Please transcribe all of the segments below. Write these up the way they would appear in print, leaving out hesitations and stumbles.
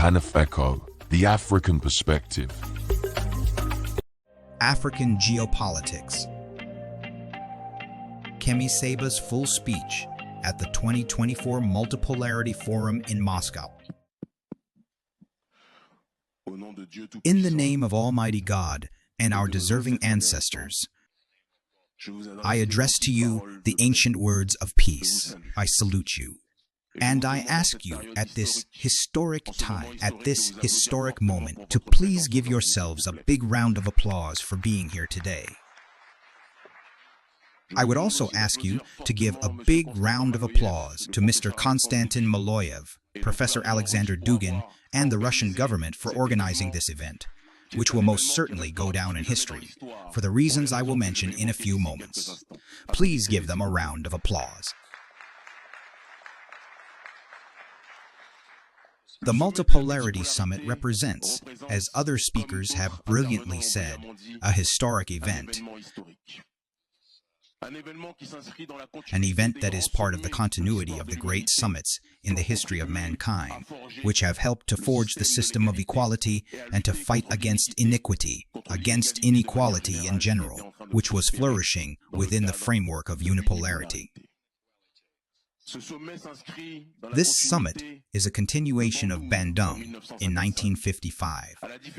PANAF ECHO, the African perspective. African geopolitics. Kemi Seba's full speech at the 2024 Multipolarity Forum in Moscow. In the name of Almighty God and our deserving ancestors, I address to you the ancient words of peace. I salute you. And I ask you at this historic time, at this historic moment, to please give yourselves a big round of applause for being here today. I would also ask you to give a big round of applause to Mr. Konstantin Maloyev, Professor Alexander Dugin, and the Russian government for organizing this event, which will most certainly go down in history, for the reasons I will mention in a few moments. Please give them a round of applause. The Multipolarity Summit represents, as other speakers have brilliantly said, a historic event. An event that is part of the continuity of the great summits in the history of mankind, which have helped to forge the system of equality and to fight against iniquity, against inequality in general, which was flourishing within the framework of unipolarity. This summit is a continuation of Bandung in 1955,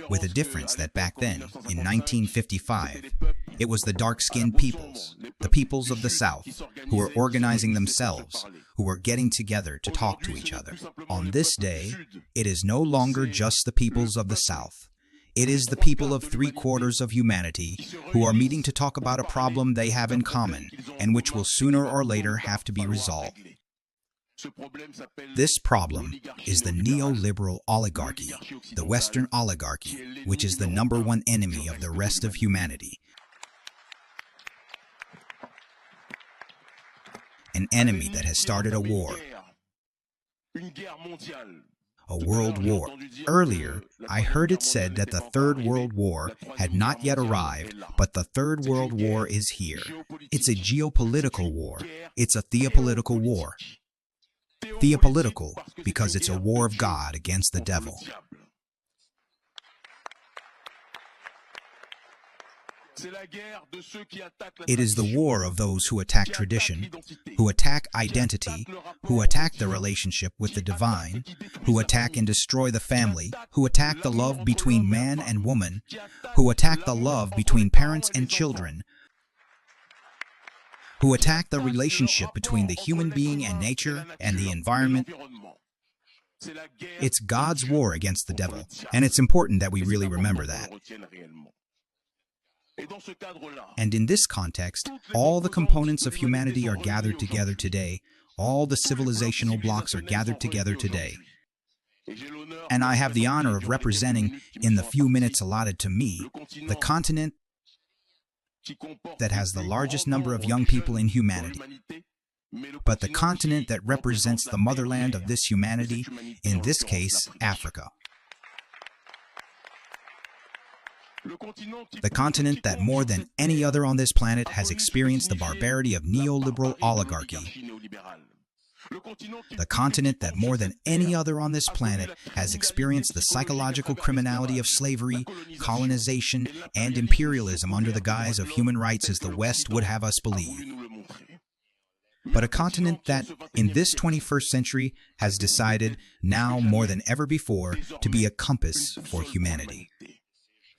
with a difference that back then, in 1955, it was the dark-skinned peoples, the peoples of the South, who were organizing themselves, who were getting together to talk to each other. On this day, it is no longer just the peoples of the South. It is the people of 3/4 of humanity who are meeting to talk about a problem they have in common and which will sooner or later have to be resolved. This problem is the neoliberal oligarchy, the Western oligarchy, which is the #1 enemy of the rest of humanity. An enemy that has started a war. A world war. Earlier, I heard it said that the Third World War had not yet arrived, but the Third World War is here. It's a geopolitical war. It's a theopolitical war. Theopolitical because it's a war of God against the devil. It is the war of those who attack tradition, who attack identity, who attack the relationship with the divine, who attack and destroy the family, who attack the love between man and woman, who attack the love between parents and children, who attack the relationship between the human being and nature and the environment. It's God's war against the devil, and it's important that we really remember that. And in this context, all the components of humanity are gathered together today. All the civilizational blocks are gathered together today. And I have the honor of representing, in the few minutes allotted to me, the continent that has the largest number of young people in humanity, but the continent that represents the motherland of this humanity, in this case, Africa. The continent that more than any other on this planet has experienced the barbarity of neoliberal oligarchy. The continent that more than any other on this planet has experienced the psychological criminality of slavery, colonization, and imperialism under the guise of human rights as the West would have us believe. But a continent that, in this 21st century, has decided, now more than ever before, to be a compass for humanity.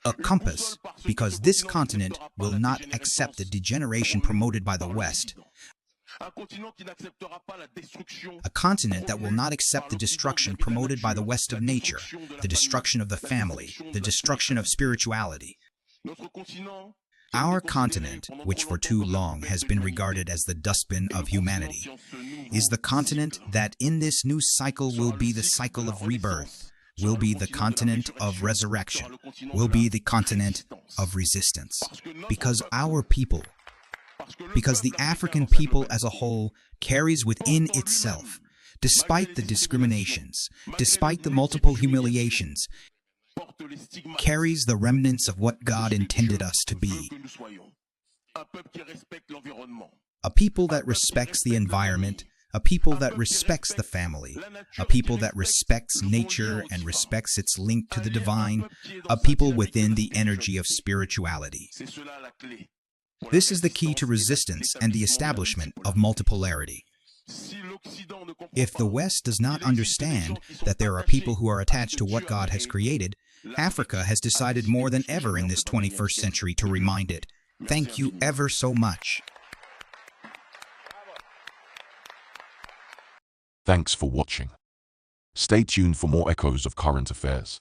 A compass, because this continent will not accept the degeneration promoted by the West. A continent that will not accept the destruction promoted by the West of nature, the destruction of the family, the destruction of spirituality. Our continent, which for too long has been regarded as the dustbin of humanity, is the continent that in this new cycle will be the cycle of rebirth, will be the continent of resurrection, will be the continent of resistance. Because our people, because the African people as a whole carries within itself, despite the discriminations, despite the multiple humiliations, carries the remnants of what God intended us to be. A people that respects the environment, a people that respects the family, a people that respects nature and respects its link to the divine, a people within the energy of spirituality. This is the key to resistance and the establishment of multipolarity. If the West does not understand that there are people who are attached to what God has created, Africa has decided more than ever in this 21st century to remind it. Thank you ever so much. Thanks for watching. Stay tuned for more echoes of current affairs.